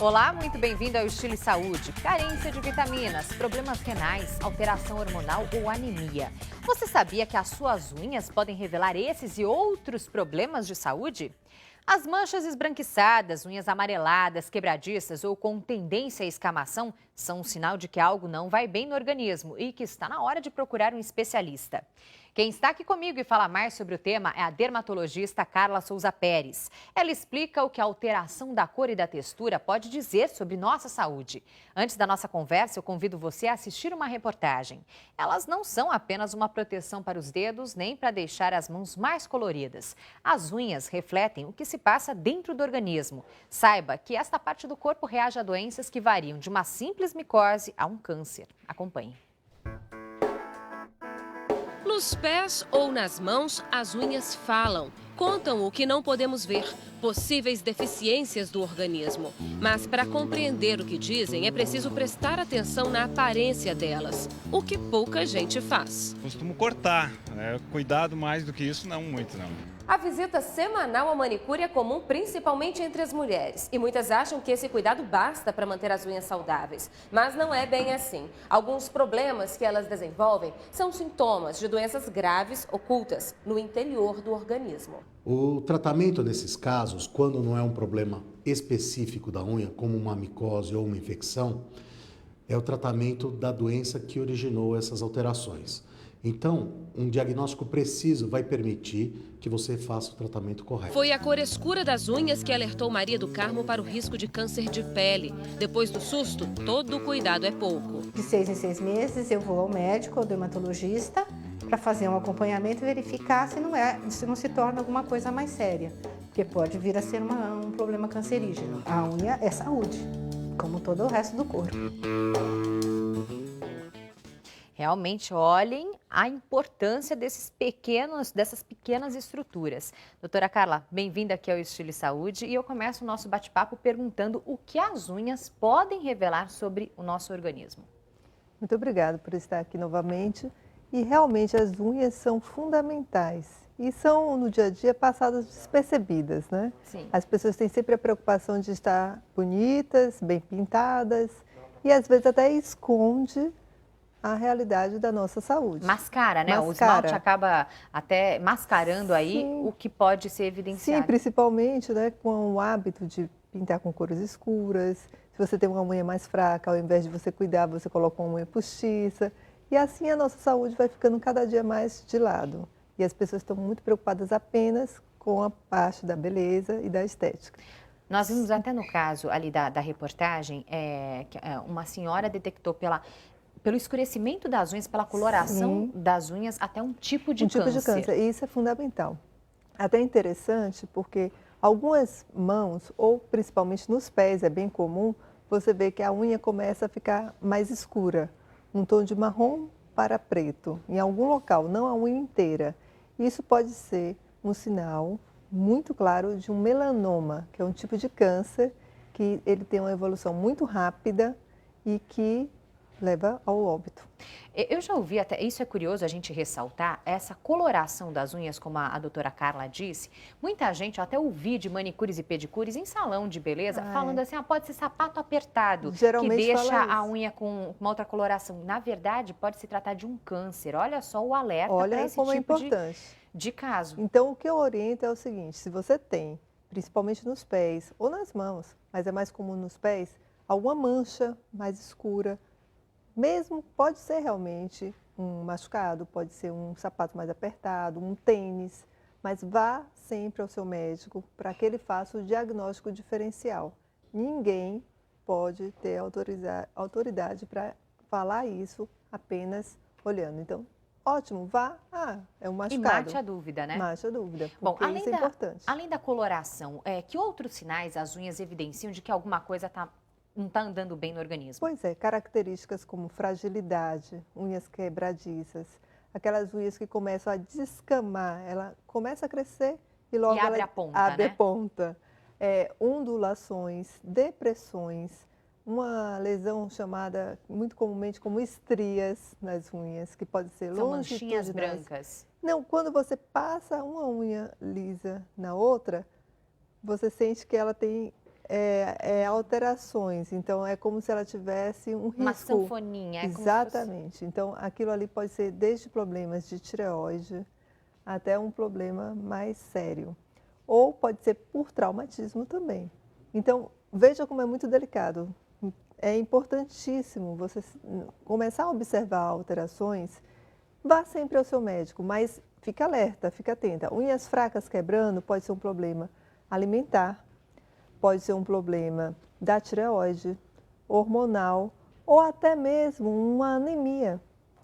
Olá, muito bem-vindo ao Estilo e Saúde. Carência de vitaminas, problemas renais, alteração hormonal ou anemia. Você sabia que as suas unhas podem revelar esses e outros problemas de saúde? As manchas esbranquiçadas, unhas amareladas, quebradiças ou com tendência à escamação são um sinal de que algo não vai bem no organismo e que está na hora de procurar um especialista. Quem está aqui comigo e fala mais sobre o tema é a dermatologista Carla Souza Pérez. Ela explica o que a alteração da cor e da textura pode dizer sobre nossa saúde. Antes da nossa conversa, eu convido você a assistir uma reportagem. Elas não são apenas uma proteção para os dedos, nem para deixar as mãos mais coloridas. As unhas refletem o que se passa dentro do organismo. Saiba que esta parte do corpo reage a doenças que variam de uma simples micose a um câncer. Acompanhe. Nos pés ou nas mãos, as unhas falam, contam o que não podemos ver, possíveis deficiências do organismo. Mas para compreender o que dizem, é preciso prestar atenção na aparência delas, o que pouca gente faz. Costumo cortar, cuidado mais do que isso, não muito não. A visita semanal à manicure é comum principalmente entre as mulheres. E muitas acham que esse cuidado basta para manter as unhas saudáveis. Mas não é bem assim. Alguns problemas que elas desenvolvem são sintomas de doenças graves ocultas no interior do organismo. O tratamento nesses casos, quando não é um problema específico da unha, como uma micose ou uma infecção, é o tratamento da doença que originou essas alterações. Então, um diagnóstico preciso vai permitir que você faça o tratamento correto. Foi a cor escura das unhas que alertou Maria do Carmo para o risco de câncer de pele. Depois do susto, todo cuidado é pouco. De 6 em 6 meses eu vou ao médico, ao dermatologista, para fazer um acompanhamento e verificar se não se torna alguma coisa mais séria. Porque pode vir a ser um problema cancerígeno. A unha é saúde, como todo o resto do corpo. Realmente, olhem a importância dessas pequenas estruturas. Doutora Carla, bem-vinda aqui ao Estilo e Saúde. E eu começo o nosso bate-papo perguntando o que as unhas podem revelar sobre o nosso organismo. Muito obrigada por estar aqui novamente. E realmente as unhas são fundamentais e são no dia a dia passadas despercebidas, né? Sim. As pessoas têm sempre a preocupação de estar bonitas, bem pintadas e às vezes até esconde a realidade da nossa saúde. Mascara, né? Mascara. O esmalte acaba até mascarando aí Sim. o que pode ser evidenciado. Sim, principalmente, né, com o hábito de pintar com cores escuras. Se você tem uma unha mais fraca, ao invés de você cuidar, você coloca uma unha postiça. E assim a nossa saúde vai ficando cada dia mais de lado. E as pessoas estão muito preocupadas apenas com a parte da beleza e da estética. Nós vimos até no caso ali da reportagem, que uma senhora detectou pelo escurecimento das unhas, pela coloração das unhas, até um tipo de câncer. Um tipo de câncer, e isso é fundamental. Até interessante porque algumas mãos, ou principalmente nos pés, é bem comum, você vê que a unha começa a ficar mais escura, um tom de marrom para preto, em algum local, não a unha inteira. Isso pode ser um sinal muito claro de um melanoma, que é um tipo de câncer que ele tem uma evolução muito rápida e que leva ao óbito. Eu já ouvi até, isso é curioso a gente ressaltar, essa coloração das unhas, como a doutora Carla disse, muita gente, eu até ouvi de manicures e pedicures em salão de beleza, falando assim, pode ser sapato apertado, Geralmente que deixa fala a isso. unha com uma outra coloração. Na verdade, pode se tratar de um câncer. Olha só o alerta para Olha esse como é tipo importante. de caso. Então, o que eu oriento é o seguinte, se você tem, principalmente nos pés ou nas mãos, mas é mais comum nos pés, alguma mancha mais escura, mesmo pode ser realmente um machucado, pode ser um sapato mais apertado, um tênis, mas vá sempre ao seu médico para que ele faça o diagnóstico diferencial. Ninguém pode ter autoridade para falar isso apenas olhando. Então, ótimo, vá, é um E machucado. mate a dúvida, né? Mate a dúvida, Bom, porque isso é importante. além da coloração, que outros sinais as unhas evidenciam de que alguma coisa não está andando bem no organismo? Pois é, características como fragilidade, unhas quebradiças, aquelas unhas que começam a descamar, ela começa a crescer e logo abre ela a ponta, abre né? a ponta. Ondulações, depressões, uma lesão chamada muito comumente como estrias nas unhas, que pode ser São manchinhas longitudinais. brancas. Não, quando você passa uma unha lisa na outra, você sente que ela tem alterações, então é como se ela tivesse um risco. Uma sanfoninha. É como se fosse- Exatamente. Então, aquilo ali pode ser desde problemas de tireoide até um problema mais sério. Ou pode ser por traumatismo também. Então, veja como é muito delicado. É importantíssimo você começar a observar alterações. Vá sempre ao seu médico, mas fica alerta, fica atenta. Unhas fracas quebrando pode ser um problema alimentar, pode ser um problema da tireoide, hormonal ou até mesmo uma anemia,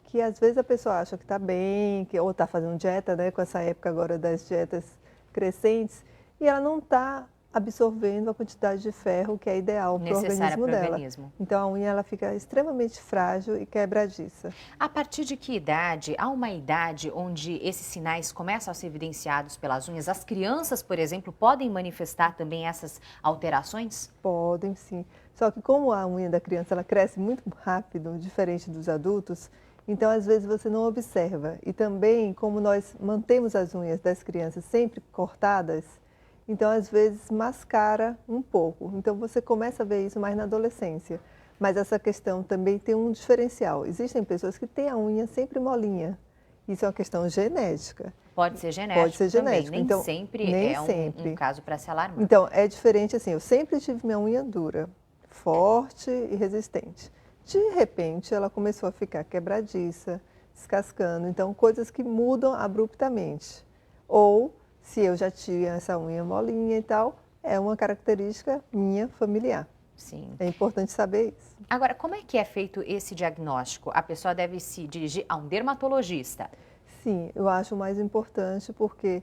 que às vezes a pessoa acha que está bem, ou está fazendo dieta, né, com essa época agora das dietas crescentes, e ela não está absorvendo a quantidade de ferro que é ideal para o Necessária organismo para o dela. organismo. Então a unha ela fica extremamente frágil e quebradiça. A partir de que idade? Há uma idade onde esses sinais começam a ser evidenciados pelas unhas? As crianças, por exemplo, podem manifestar também essas alterações? Podem sim. Só que como a unha da criança ela cresce muito rápido, diferente dos adultos, então às vezes você não observa. E também como nós mantemos as unhas das crianças sempre cortadas, então às vezes mascara um pouco. Então você começa a ver isso mais na adolescência. Mas essa questão também tem um diferencial. Existem pessoas que têm a unha sempre molinha. Isso é uma questão genética. Pode ser genético Pode ser também. genético. Nem Então, sempre nem é sempre. um caso para se alarmar. Então, é diferente assim, eu sempre tive minha unha dura, forte e resistente. De repente, ela começou a ficar quebradiça, descascando. Então, coisas que mudam abruptamente. Ou, se eu já tinha essa unha molinha e tal, é uma característica minha familiar. Sim. É importante saber isso. Agora, como é que é feito esse diagnóstico? A pessoa deve se dirigir a um dermatologista? Sim, eu acho o mais importante porque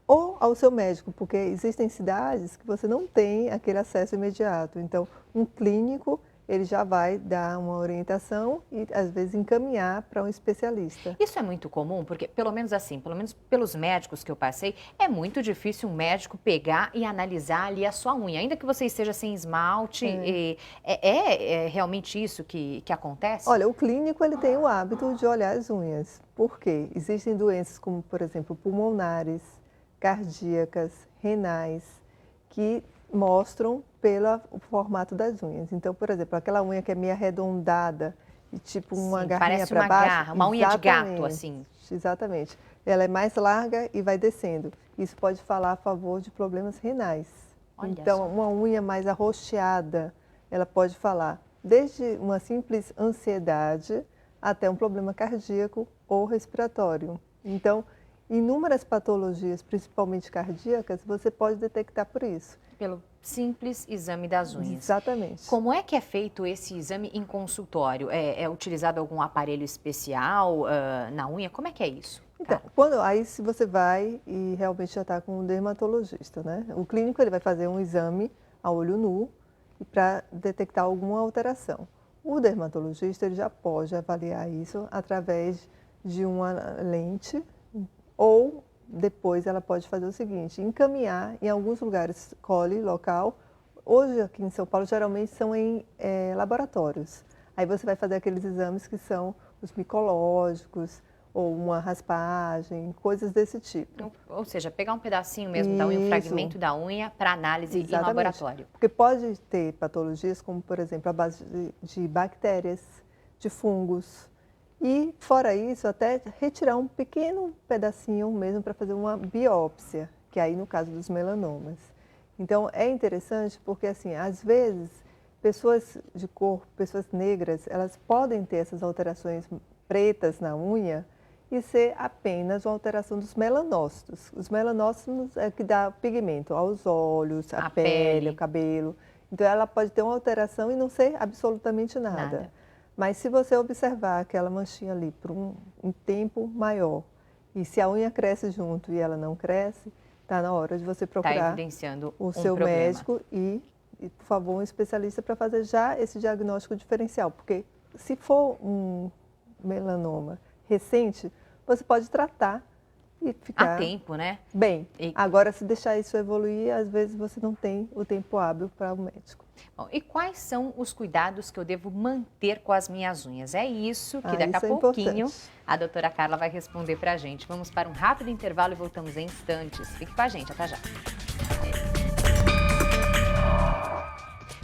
ou ao seu médico, porque existem cidades que você não tem aquele acesso imediato. Então, um clínico, ele já vai dar uma orientação e, às vezes, encaminhar para um especialista. Isso é muito comum, porque pelo menos pelos médicos que eu passei, é muito difícil um médico pegar e analisar ali a sua unha. Ainda que você esteja sem esmalte, é realmente isso que acontece? Olha, o clínico ele tem o hábito de olhar as unhas. Por quê? Existem doenças como, por exemplo, pulmonares, cardíacas, renais, que mostram pelo formato das unhas. Então, por exemplo, aquela unha que é meio arredondada e tipo uma garrinha para baixo. Parece uma garra, uma unha de gato, assim. Exatamente. Ela é mais larga e vai descendo. Isso pode falar a favor de problemas renais. Olha então, só. uma unha mais arroxeada, ela pode falar desde uma simples ansiedade até um problema cardíaco ou respiratório. Então, inúmeras patologias, principalmente cardíacas, você pode detectar por isso. Pelo simples exame das unhas. Exatamente. Como é que é feito esse exame em consultório? É utilizado algum aparelho especial na unha? Como é que é isso? Então, aí se você vai e realmente já está com um dermatologista, né? O clínico ele vai fazer um exame a olho nu para detectar alguma alteração. O dermatologista ele já pode avaliar isso através de uma lente ou depois ela pode fazer o seguinte, encaminhar em alguns lugares, cole local. Hoje aqui em São Paulo geralmente são em laboratórios. Aí você vai fazer aqueles exames que são os micológicos ou uma raspagem, coisas desse tipo. Ou seja, pegar um pedacinho mesmo da unha, um fragmento da unha para análise em laboratório. Porque pode ter patologias como, por exemplo, a base de bactérias, de fungos. E, fora isso, até retirar um pequeno pedacinho mesmo para fazer uma biópsia, que aí no caso dos melanomas. Então, é interessante porque, assim, às vezes, pessoas de cor, pessoas negras, elas podem ter essas alterações pretas na unha e ser apenas uma alteração dos melanócitos. Os melanócitos é que dá pigmento aos olhos, a pele, o cabelo. Então, ela pode ter uma alteração e não ser absolutamente nada. Mas se você observar aquela manchinha ali por um tempo maior, e se a unha cresce junto e ela não cresce, está na hora de você procurar o seu médico e, por favor, um especialista para fazer já esse diagnóstico diferencial. Porque se for um melanoma recente, você pode tratar e ficar... Há tempo, né? Bem, agora se deixar isso evoluir, às vezes você não tem o tempo hábil para o médico. Bom, e quais são os cuidados que eu devo manter com as minhas unhas? É isso que daqui isso a pouquinho importante. A doutora Carla vai responder para a gente. Vamos para um rápido intervalo e voltamos em instantes. Fique com a gente, até já.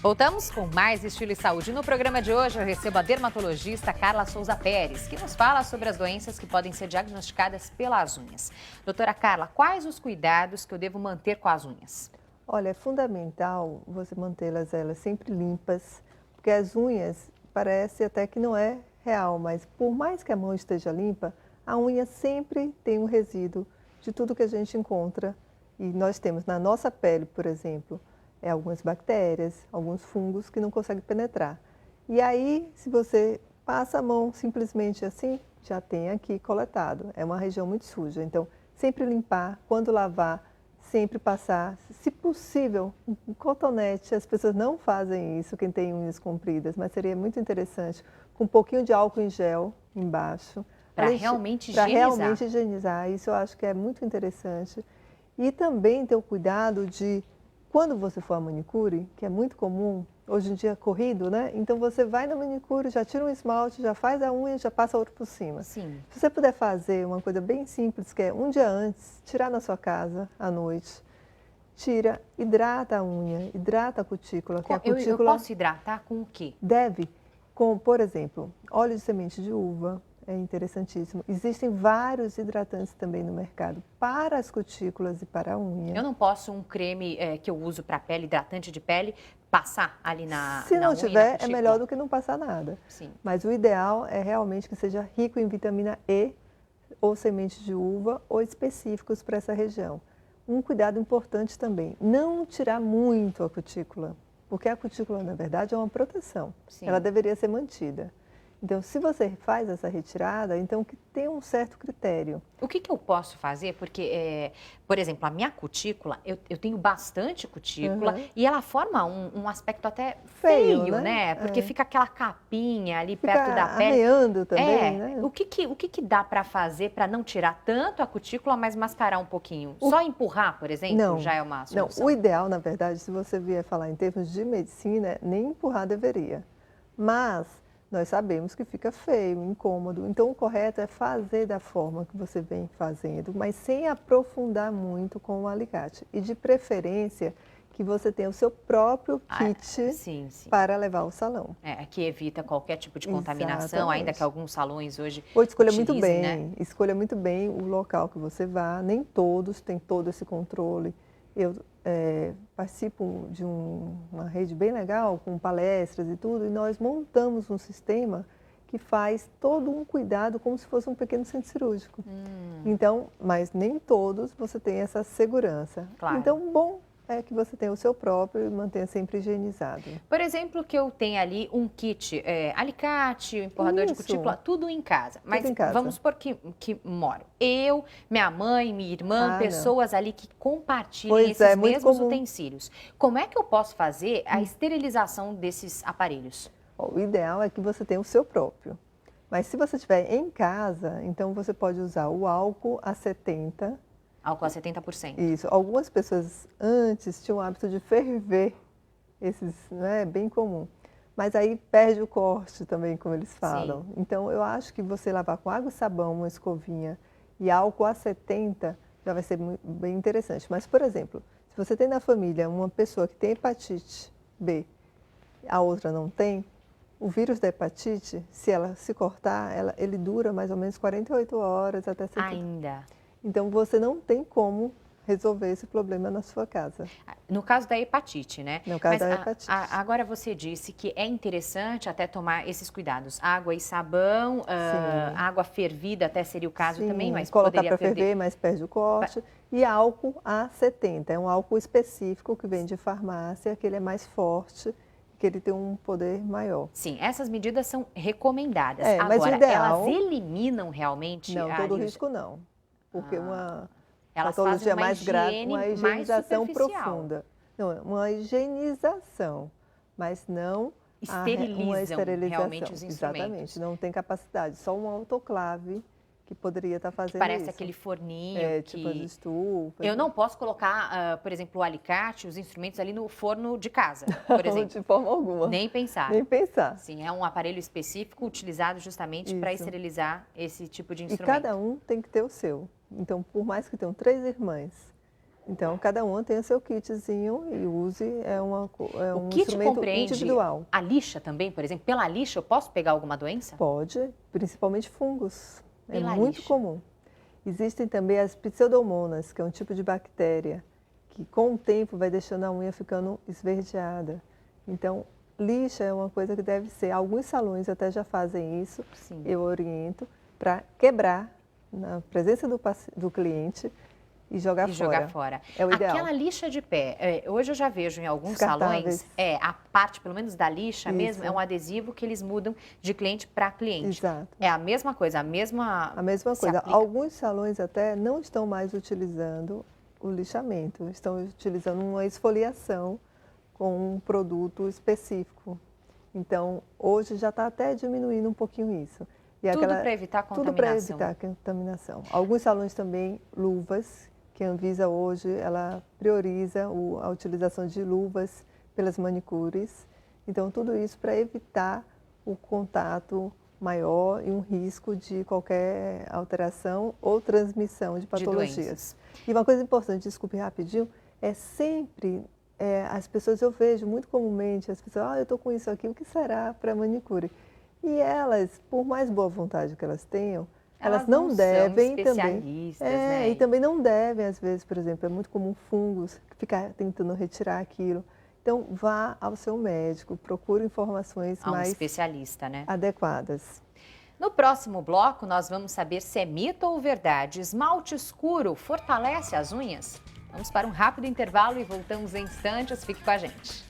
Voltamos com mais Estilo e Saúde. No programa de hoje eu recebo a dermatologista Carla Souza Pérez, que nos fala sobre as doenças que podem ser diagnosticadas pelas unhas. Doutora Carla, quais os cuidados que eu devo manter com as unhas? Olha, é fundamental você mantê-las elas sempre limpas, porque as unhas parece até que não é real, mas por mais que a mão esteja limpa, a unha sempre tem um resíduo de tudo que a gente encontra. E nós temos na nossa pele, por exemplo, algumas bactérias, alguns fungos que não conseguem penetrar. E aí, se você passa a mão simplesmente assim, já tem aqui coletado. É uma região muito suja. Então, sempre limpar, quando lavar, sempre passar, se possível, um cotonete. As pessoas não fazem isso, quem tem unhas compridas, mas seria muito interessante, com um pouquinho de álcool em gel embaixo. Para realmente higienizar. Para higienizar. realmente higienizar. Isso eu acho que é muito interessante. E também ter o cuidado de, quando você for à manicure, que é muito comum, hoje em dia corrido, né? Então você vai na manicure, já tira um esmalte, já faz a unha, já passa outro por cima. Sim. Se você puder fazer uma coisa bem simples, que é um dia antes, tirar na sua casa à noite, tira, hidrata a unha, hidrata a cutícula. Que a cutícula Eu posso hidratar com o quê? deve, com, por exemplo, óleo de semente de uva. É interessantíssimo. Existem vários hidratantes também no mercado para as cutículas e para a unha. Eu não posso um creme que eu uso para pele, hidratante de pele, passar ali na Se na não unha e na tiver, é cutícula? melhor do que não passar nada. Sim. Mas o ideal é realmente que seja rico em vitamina E, ou semente de uva, ou específicos para essa região. Um cuidado importante também, não tirar muito a cutícula, porque a cutícula, na verdade, é uma proteção. Sim. Ela deveria ser mantida. Então, se você faz essa retirada, então que tem um certo critério. O que eu posso fazer? Porque, por exemplo, a minha cutícula, eu tenho bastante cutícula e ela forma um aspecto até feio, né? Porque fica aquela capinha ali Fica perto da pele. arranhando também, né? O que dá para fazer para não tirar tanto a cutícula, mas mascarar um pouquinho? Só empurrar, por exemplo, já é uma solução? Não, o ideal, na verdade, se você vier falar em termos de medicina, nem empurrar deveria. Mas nós sabemos que fica feio, incômodo. Então, o correto é fazer da forma que você vem fazendo, mas sem aprofundar muito com o alicate. E, de preferência, que você tenha o seu próprio kit para levar ao salão. Que evita qualquer tipo de contaminação, ainda que alguns salões hoje Ou escolha muito utilizem, bem, né? Escolha muito bem o local que você vá. Nem todos têm todo esse controle. Eu participo de uma rede bem legal, com palestras e tudo, e nós montamos um sistema que faz todo um cuidado como se fosse um pequeno centro cirúrgico. Então, mas nem todos você tem essa segurança. Claro. Então, bom é que você tenha o seu próprio e mantenha sempre higienizado. Por exemplo, que eu tenha ali um kit, alicate, empurrador de cutícula, tudo em casa. Mas vamos supor que moro eu, minha mãe, minha irmã, pessoas ali que compartilhem esses mesmos utensílios. Como é que eu posso fazer a esterilização desses aparelhos? O ideal é que você tenha o seu próprio. Mas se você estiver em casa, então você pode usar o álcool a 70%. Álcool a 70%. Isso. Algumas pessoas antes tinham o hábito de ferver, esses, não é bem comum. Mas aí perde o corte também, como eles falam. Sim. Então, eu acho que você lavar com água e sabão, uma escovinha e álcool a 70 já vai ser bem interessante. Mas, por exemplo, se você tem na família uma pessoa que tem hepatite B, a outra não tem, o vírus da hepatite, se ela se cortar, ele dura mais ou menos 48 horas até 70. Ainda. Então, você não tem como resolver esse problema na sua casa. No caso da hepatite, né? No caso da hepatite. Agora você disse que é interessante até tomar esses cuidados. Água e sabão, água fervida até seria o caso também, mas colocar para ferver, mas perde o corte. E álcool a 70, é um álcool específico que vem de farmácia, que ele é mais forte, que ele tem um poder maior. Sim, essas medidas são recomendadas. Mas agora, o ideal, elas eliminam realmente... Não, todo o risco não. Porque uma elas patologia fazem mais grave, uma higienização mais profunda. Não, uma higienização, mas não uma esterilização. Realmente os instrumentos. Exatamente, não tem capacidade. Só um autoclave que poderia estar fazendo Parece isso. aquele forninho tipo as estufas. Eu não posso colocar, por exemplo, o alicate, os instrumentos ali no forno de casa, por exemplo. Não, de forma alguma. Nem pensar. Nem pensar. Sim, é um aparelho específico utilizado justamente para esterilizar esse tipo de instrumento. E cada um tem que ter o seu. Então, por mais que tenham 3 irmãs, Então, cada uma tem o seu kitzinho e use, O um kit instrumento compreende individual. a lixa também, por exemplo? Pela lixa eu posso pegar alguma doença? Pode, principalmente fungos. Pela É muito lixa. comum. Existem também as pseudomonas, que é um tipo de bactéria, que com o tempo vai deixando a unha ficando esverdeada. Então, lixa é uma coisa que deve ser. Alguns salões até já fazem isso, Sim. eu oriento, para quebrar na presença do cliente e jogar fora. É o ideal. Aquela lixa de pé, hoje eu já vejo em alguns Descartáveis. salões, a parte, pelo menos da lixa mesmo, Isso. é um adesivo que eles mudam de cliente para cliente. Exato. É a mesma coisa, A mesma se coisa. aplica. Alguns salões até não estão mais utilizando o lixamento, estão utilizando uma esfoliação com um produto específico. Então, hoje já está até diminuindo um pouquinho isso. E Tudo para evitar Tudo para contaminação. evitar contaminação. Alguns salões também, luvas, que a Anvisa hoje, ela prioriza a utilização de luvas pelas manicures. Então, tudo isso para evitar o contato maior e um risco de qualquer alteração ou transmissão de patologias. doenças. E uma coisa importante, desculpe rapidinho, é sempre, as pessoas, eu vejo muito comumente, as pessoas, eu estou com isso aqui, o que será para manicure? E elas, por mais boa vontade que elas tenham, elas não devem são também. especialistas, né? E também não devem, às vezes, por exemplo, é muito comum fungos, ficar tentando retirar aquilo. Então, vá ao seu médico, procure informações A um mais especialista, né? adequadas. No próximo bloco, nós vamos saber se é mito ou verdade. Esmalte escuro fortalece as unhas? Vamos para um rápido intervalo e voltamos em instantes. Fique com a gente.